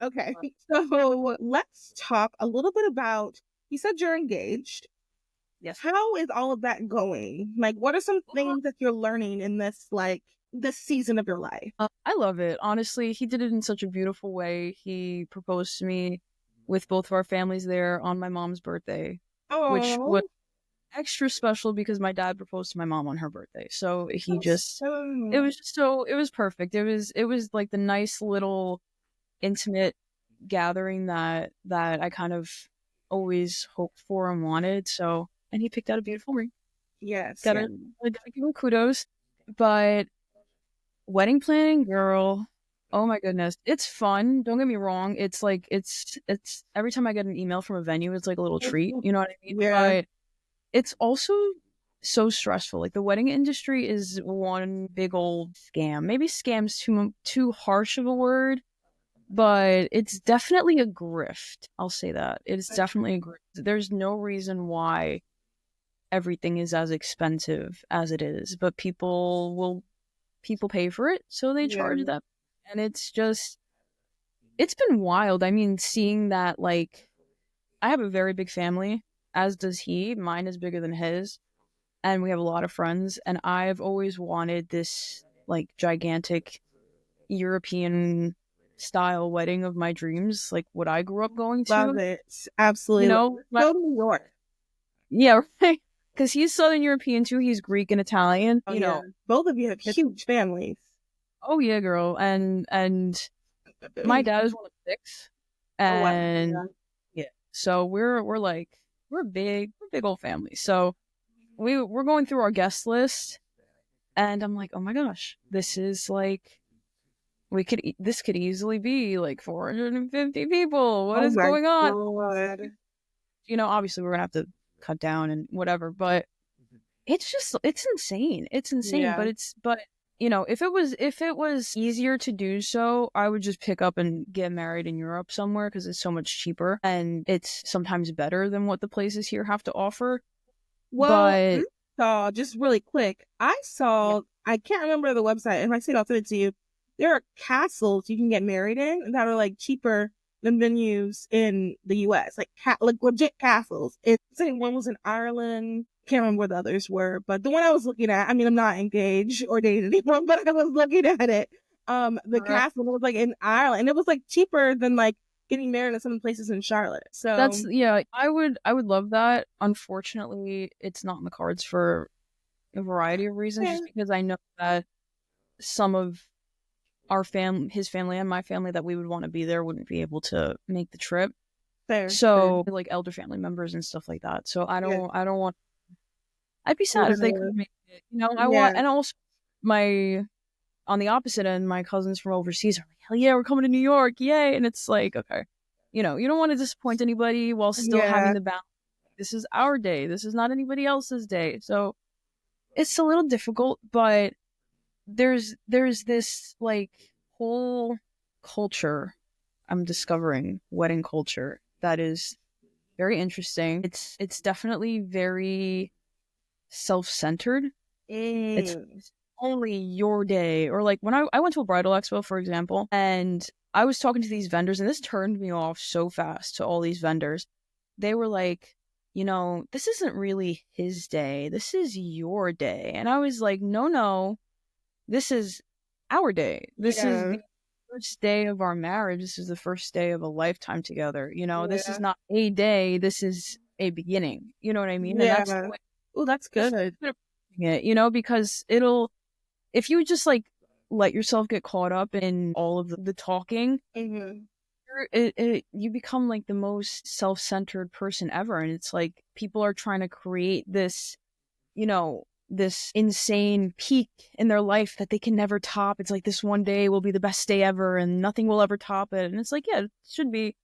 Okay. So let's talk a little bit about, you said you're engaged. Yes. How is all of that going? Like, what are some things that you're learning in this, like, this season of your life? I love it. Honestly, he did it in such a beautiful way. He proposed to me with both of our families there on my mom's birthday, which was Oh, extra special because my dad proposed to my mom on her birthday. So he that's just it so, was just so it was perfect. It was like the nice little intimate gathering that I kind of always hoped for and wanted. So and he picked out a beautiful ring. yes, Gotta yeah. gotta give him kudos. But wedding planning, girl. Oh my goodness. It's fun. Don't get me wrong. It's like it's every time I get an email from a venue, it's like a little treat. You know what I mean? Yeah, But it's also so stressful. Like the wedding industry is one big old scam. Maybe scam's too harsh of a word, but it's definitely a grift. I'll say that. It's definitely a grift. There's no reason why everything is as expensive as it is, but people pay for it, so they yeah. charge that. And it's been wild. I mean, seeing that, like, I have a very big family, as does he. Mine is bigger than his, and we have a lot of friends. And I've always wanted this, like, gigantic European style wedding of my dreams, like what I grew up going Love to. it. You Absolutely. know, Go to New York. yeah, right. Because he's Southern European too. He's Greek and Italian. Oh, yeah. Both of you have It's huge families. oh yeah, girl, and my dad is one of six, Oh, wow. and Yeah. yeah, so we're like we're big old family. So we're going through our guest list, and I'm like, oh my gosh, this is like this could easily be like 450 people. What Oh, is my going on? God. You know, obviously we're gonna have to cut down and whatever, but it's insane. It's insane, Yeah. but if it was easier to do so, I would just pick up and get married in Europe somewhere because it's so much cheaper and it's sometimes better than what the places here have to offer. Well, I But saw, just really quick, yeah, I can't remember the website. If I see it, I'll send it to you. There are castles you can get married in that are like cheaper than venues in the US, like like legit castles. It's saying one was in Ireland. Can't remember where the others were, but the one I was looking at, I mean, I'm not engaged or dating anyone, but I was looking at it. The uh, castle was like in Ireland, and it was like cheaper than like getting married in some places in Charlotte. that's So yeah. I would love that. Unfortunately, it's not in the cards for a variety of reasons. yeah, Just because I know that some of his family and my family that we would want to be there wouldn't be able to make the trip. fair. So like elder family members and stuff like that. So Yeah. I don't want I'd be sad if they couldn't make it. You know, I want Yeah. and also my on the opposite end, my cousins from overseas are like, hell yeah, we're coming to New York, yay. And it's like, okay. You know, you don't want to disappoint anybody while still having Yeah. the balance. This is our day. This is not anybody else's day. So it's a little difficult, but there's this like whole culture I'm discovering, wedding culture, that is very interesting. It's definitely very self-centered. It's Mm. only your day. Or like when I went to a bridal expo, for example, and I was talking to these vendors, and this turned me off so fast to all these vendors. They were like, this isn't really his day. This is your day. And I was like, no, no, this is our day. This is Yeah. the first day of our marriage. This is the first day of a lifetime together. This is Yeah. not a day. This is a beginning. You know what I mean? And that's Yeah. Oh, that's that's good. the way it, because if you just like let yourself get caught up in all of the talking, Mm-hmm. you become like the most self-centered person ever. And it's like people are trying to create this insane peak in their life that they can never top. It's like this one day will be the best day ever and nothing will ever top it. And it's like, yeah, it should be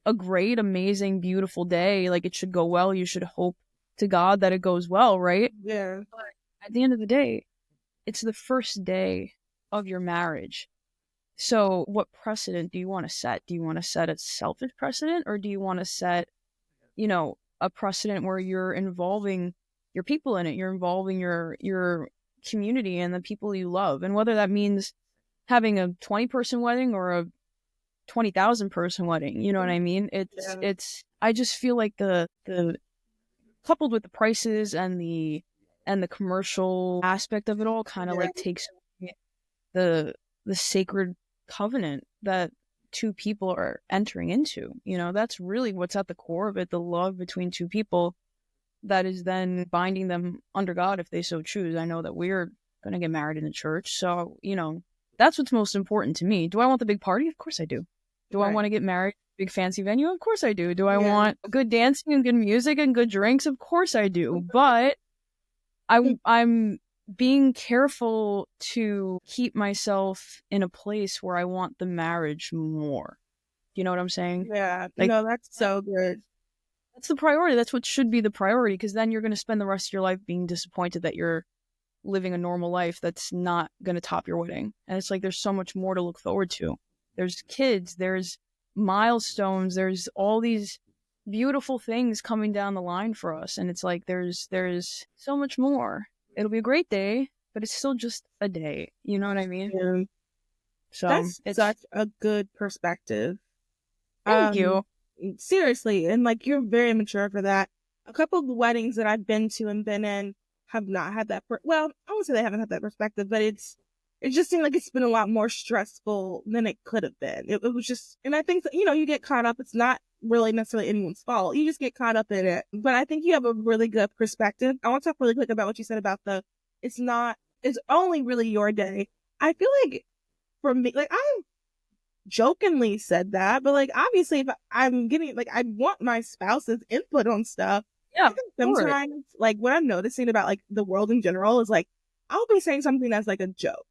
a great, amazing, beautiful day. Like it should go well. You should hope to God that it goes well, right? Yeah. But at the end of the day, it's the first day of your marriage. So what precedent do you want to set? Do you want to set a selfish precedent, or do you want to set, a precedent where you're involving your people in it? You're involving your community and the people you love. And whether that means having a 20-person wedding or a 20,000 person wedding. You know what I mean? Yeah. I just feel like the coupled with the prices and the commercial aspect of it all kind of Yeah. like takes away the sacred covenant that two people are entering into. That's really what's at the core of it, the love between two people that is then binding them under God if they so choose. I know that we're going to get married in the church. So, that's what's most important to me. Do I want the big party? Of course I do. Do I Right. want to get married in a big fancy venue? Of course I do. Do I Yeah. want good dancing and good music and good drinks? Of course I do. But I'm being careful to keep myself in a place where I want the marriage more. You know what I'm saying? Yeah. Like No, that's so good. that's the priority. That's what should be the priority, because then you're going to spend the rest of your life being disappointed that you're living a normal life that's not going to top your wedding. And it's like there's so much more to look forward to. There's kids, there's milestones, there's all these beautiful things coming down the line for us, and it's like there's so much more. It'll be a great day, but it's still just a day. You know what I mean? Yeah. So, That's it's such a good perspective. thank Um, you. Seriously, and like you're very mature for that. A couple of the weddings that I've been to and been in have not had that. Well, I won't say they haven't had that perspective, but it just seemed like it's been a lot more stressful than it could have been. It was just, and I think that, you get caught up. It's not really necessarily anyone's fault. You just get caught up in it. But I think you have a really good perspective. I want to talk really quick about what you said about it's not, it's only really your day. I feel like for me, like I jokingly said that, but like obviously if I'm getting like I want my spouse's input on stuff. Yeah, I of think course. sometimes like what I'm noticing about like the world in general is like I'll be saying something that's like a joke.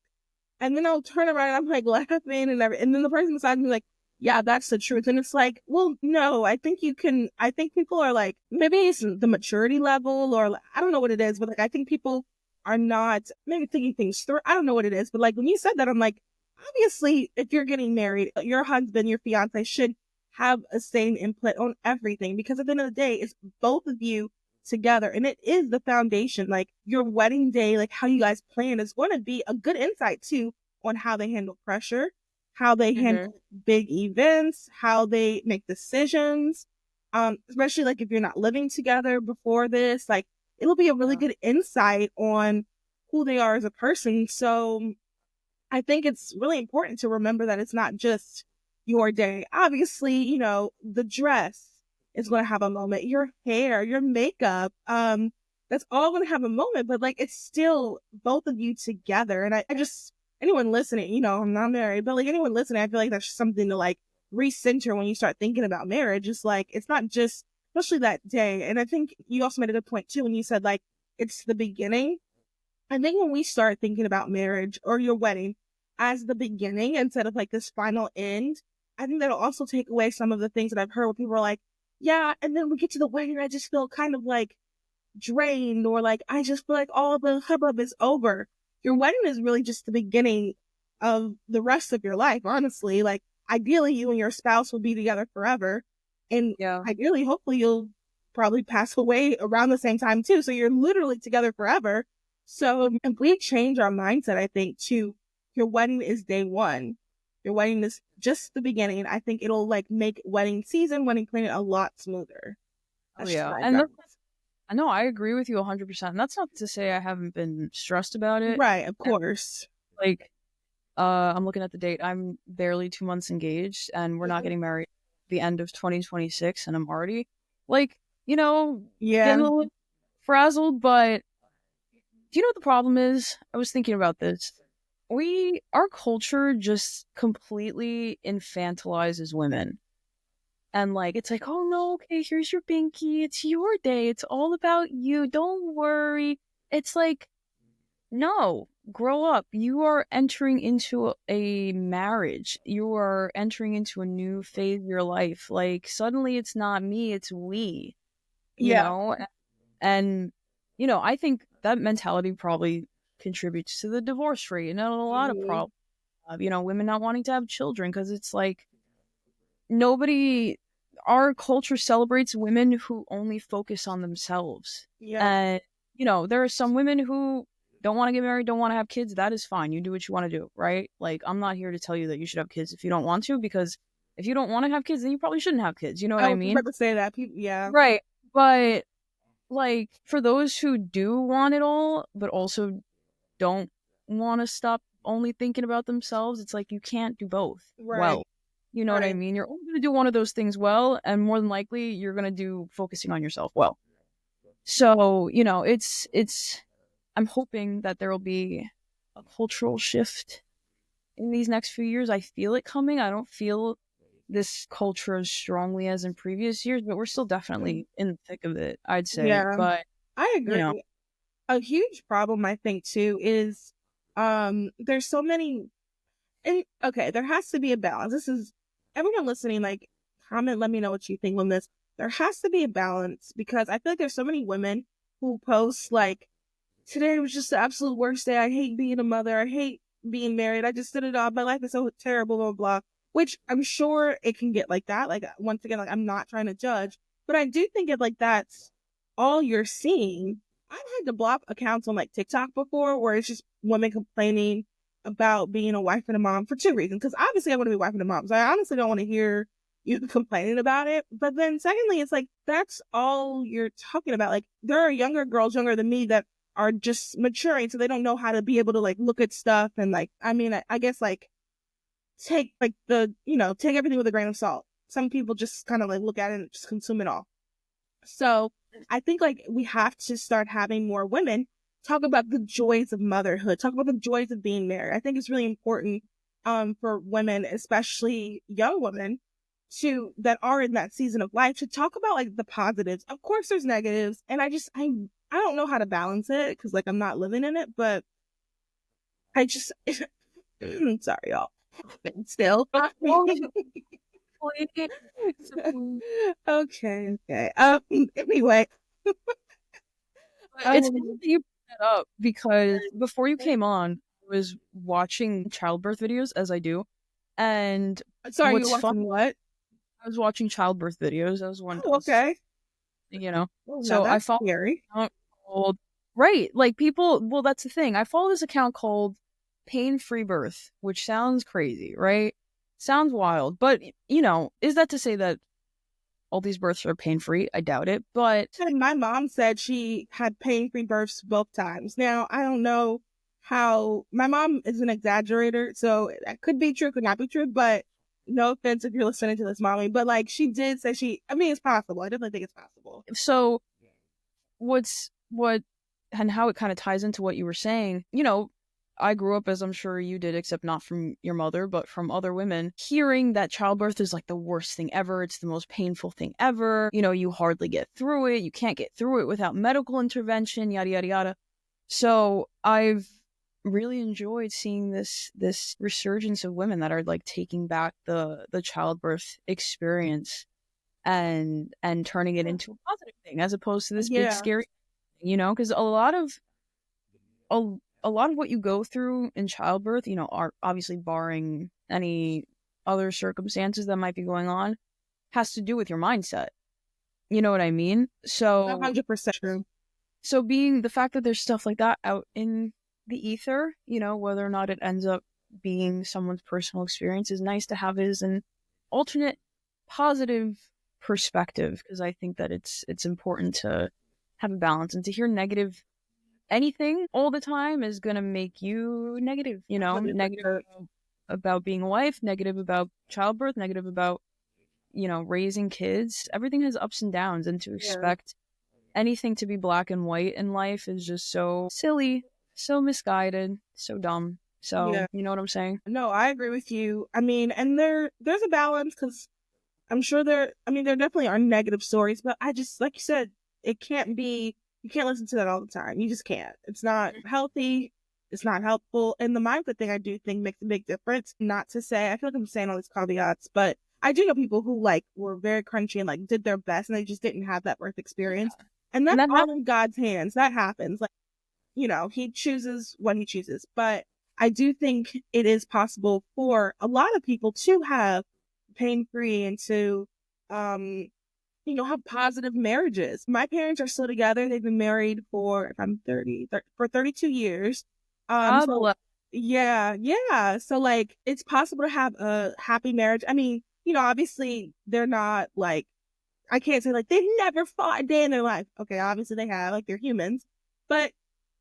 And then I'll turn around and I'm like laughing and then the person beside me like, yeah, that's the truth. And it's like, well, no, I think people are like, maybe it's the maturity level or like, I don't know what it is, but like I think people are not maybe thinking things through. I don't know what it is, but like when you said that, I'm like, obviously, if you're getting married, your husband, your fiance should have a same input on everything because at the end of the day, it's both of you together and it is the foundation. Like your wedding day, like how you guys plan is going to be a good insight too on how they handle pressure, how they Mm-hmm. handle big events, how they make decisions. Especially like if you're not living together before this, like it'll be a really Yeah. good insight on who they are as a person. So I think it's really important to remember that it's not just your day. Obviously, the dress is going to have a moment, your hair, your makeup, that's all going to have a moment, but like it's still both of you together. And I just, anyone listening, I'm not married, but like anyone listening, I feel like that's just something to like recenter when you start thinking about marriage. It's like, it's not just, especially that day. And I think you also made a good point too when you said like, it's the beginning. I think when we start thinking about marriage or your wedding as the beginning instead of like this final end, I think that'll also take away some of the things that I've heard where people are like, yeah, and then we get to the wedding, I just feel kind of like drained or like I just feel like all the hubbub is over. Your wedding is really just the beginning of the rest of your life, honestly. Like ideally you and your spouse will be together forever. And Yeah. ideally, hopefully you'll probably pass away around the same time too. So you're literally together forever. So if we change our mindset, I think to your wedding is day one. Your wedding is just the beginning. I think it'll like make wedding season, wedding planning a lot smoother. Oh That's just yeah. my And advice. I know I agree with you 100%. And that's not to say I haven't been stressed about it. Right, of course. Like, I'm looking at the date. I'm barely 2 months engaged, and we're not getting married the end of 2026, and I'm already like, Yeah, getting a little frazzled. But do you know what the problem is? I was thinking about this. Our culture just completely infantilizes women. And like, it's like, oh no, okay, here's your binky. It's your day. It's all about you. Don't worry. It's like, no, grow up. You are entering into a marriage. You are entering into a new phase of your life. Like, suddenly it's not me, it's we, you yeah. know? And, I think that mentality probably contributes to the divorce rate and a lot of Mhm. problems. Women not wanting to have children because it's like nobody, our culture celebrates women who only focus on themselves. Yeah, And, there are some women who don't want to get married, don't want to have kids. That is fine. You do what you want to do, right? Like, I'm not here to tell you that you should have kids if you don't want to, because If you don't want to have kids, then you probably shouldn't have kids. You know what I I was mean? about to say that. People, yeah. Right. But like for those who do want it all, but also don't want to stop only thinking about themselves, it's like you can't do both Right. well. You know what I Right. mean? You're only going to do one of those things well, and more than likely, you're going to do focusing on yourself well. So, it's I'm hoping that there will be a cultural shift in these next few years. I feel it coming. I don't feel this culture as strongly as in previous years, but we're still definitely in the thick of it, I'd say. Yeah. But, I you know, agree. A huge problem I think too is there's so many, and okay, there has to be a balance. This is everyone listening, like, comment, let me know what you think on this. There has to be a balance because I feel like there's so many women who post like, today was just the absolute worst day. I hate being a mother. I hate being married. I just did it all. My life is so terrible, blah, blah, blah. Which I'm sure it can get like that. Like, once again, like, I'm not trying to judge, but I do think if like that's all you're seeing, I've had to block accounts on like TikTok before where it's just women complaining about being a wife and a mom for two reasons. Because obviously I want to be a wife and a mom. So I honestly don't want to hear you complaining about it. But then secondly, it's like, that's all you're talking about. Like, there are younger girls younger than me that are just maturing, so they don't know how to be able to like look at stuff and like, I mean, I guess like take like take everything with a grain of salt. Some people just kind of like look at it and just consume it all. So I think like we have to start having more women talk about the joys of motherhood, talk about the joys of being married. I think it's really important for women, especially young women, to that are in that season of life to talk about like the positives. Of course there's negatives, and I don't know how to balance it because like I'm not living in it, but I just sorry y'all. Still. Okay, okay. Anyway. it's funny Um, that you brought that up because before you came on, I was watching childbirth videos as I do. And sorry, you're what's fun, watching what? I was watching childbirth videos. That was one Oh, else, okay. you know. Oh, now So I that's followed scary. an account called right, like people. Well, that's the thing. I follow this account called Pain Free Birth, which sounds crazy, right? Sounds wild, but is that to say that all these births are pain free? I doubt it, but And my mom said she had pain-free births both times. Now, I don't know how my mom is an exaggerator, so that could be true, could not be true, but no offense if you're listening to this, mommy. But like she did say I mean, it's possible. I definitely think it's possible. so what and how it kind of ties into what you were saying. I grew up as I'm sure you did, except not from your mother, but from other women, hearing that childbirth is like the worst thing ever. It's the most painful thing ever. You hardly get through it. You can't get through it without medical intervention, yada yada yada. So I've really enjoyed seeing this resurgence of women that are like taking back the childbirth experience and turning it into a positive thing as opposed to this big Yeah. scary, because a lot of what you go through in childbirth, are obviously barring any other circumstances that might be going on, has to do with your mindset. You know what I mean? So 100% true. so being the fact that there's stuff like that out in the ether, whether or not it ends up being someone's personal experience, is nice to have as an alternate positive perspective, because I think that it's important to have a balance, and to hear negative anything all the time is going to make you negative, negative 100%. about being a wife, negative about childbirth, negative about raising kids. Everything has ups and downs, and to Yeah. expect anything to be black and white in life is just so silly, so misguided, so dumb. So, Yeah. you know what I'm saying? No, I agree with you. I mean, and there's a balance because I'm sure I mean, there definitely are negative stories, but I just, like you said, it can't be, you can't listen to that all the time. You just can't. It's not healthy. It's not helpful. And the mindset thing I do think makes a big difference. Not to say, I feel like I'm saying all these caveats, but I do know people who like were very crunchy and like did their best and they just didn't have that birth experience. And And that's that all in God's hands. That happens. Like, he chooses what he chooses. But I do think it is possible for a lot of people to have pain free and to, have positive marriages. My parents are still together. They've been married for, if I'm 30, for 32 years. God So bless. yeah, yeah. So like, it's possible to have a happy marriage. I mean, obviously they're not like, I can't say like they've never fought a day in their life. Okay, obviously they have, like they're humans, but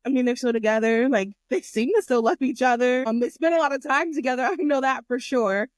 I mean they're still together. Like they seem to still love each other. They spend a lot of time together. I know that for sure.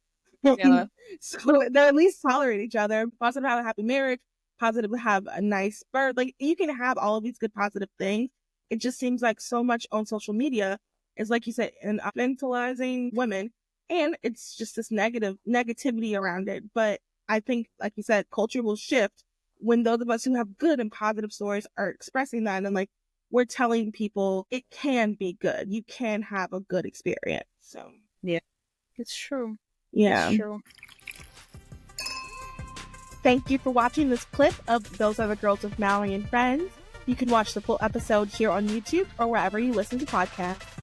Yeah. So they're at least tolerate each other. Positive have a happy marriage. Positive have a nice birth. Like you can have all of these good positive things. It just seems like so much on social media is like you said, infantilizing women, and it's just this negativity around it. But I think, like you said, culture will shift when those of us who have good and positive stories are expressing that, and like we're telling people it can be good. You can have a good experience. So Yeah. It's true. It's yeah. true. Thank you for watching this clip of Those Are the Girls with Mallory and Friends. You can watch the full episode here on YouTube or wherever you listen to podcasts.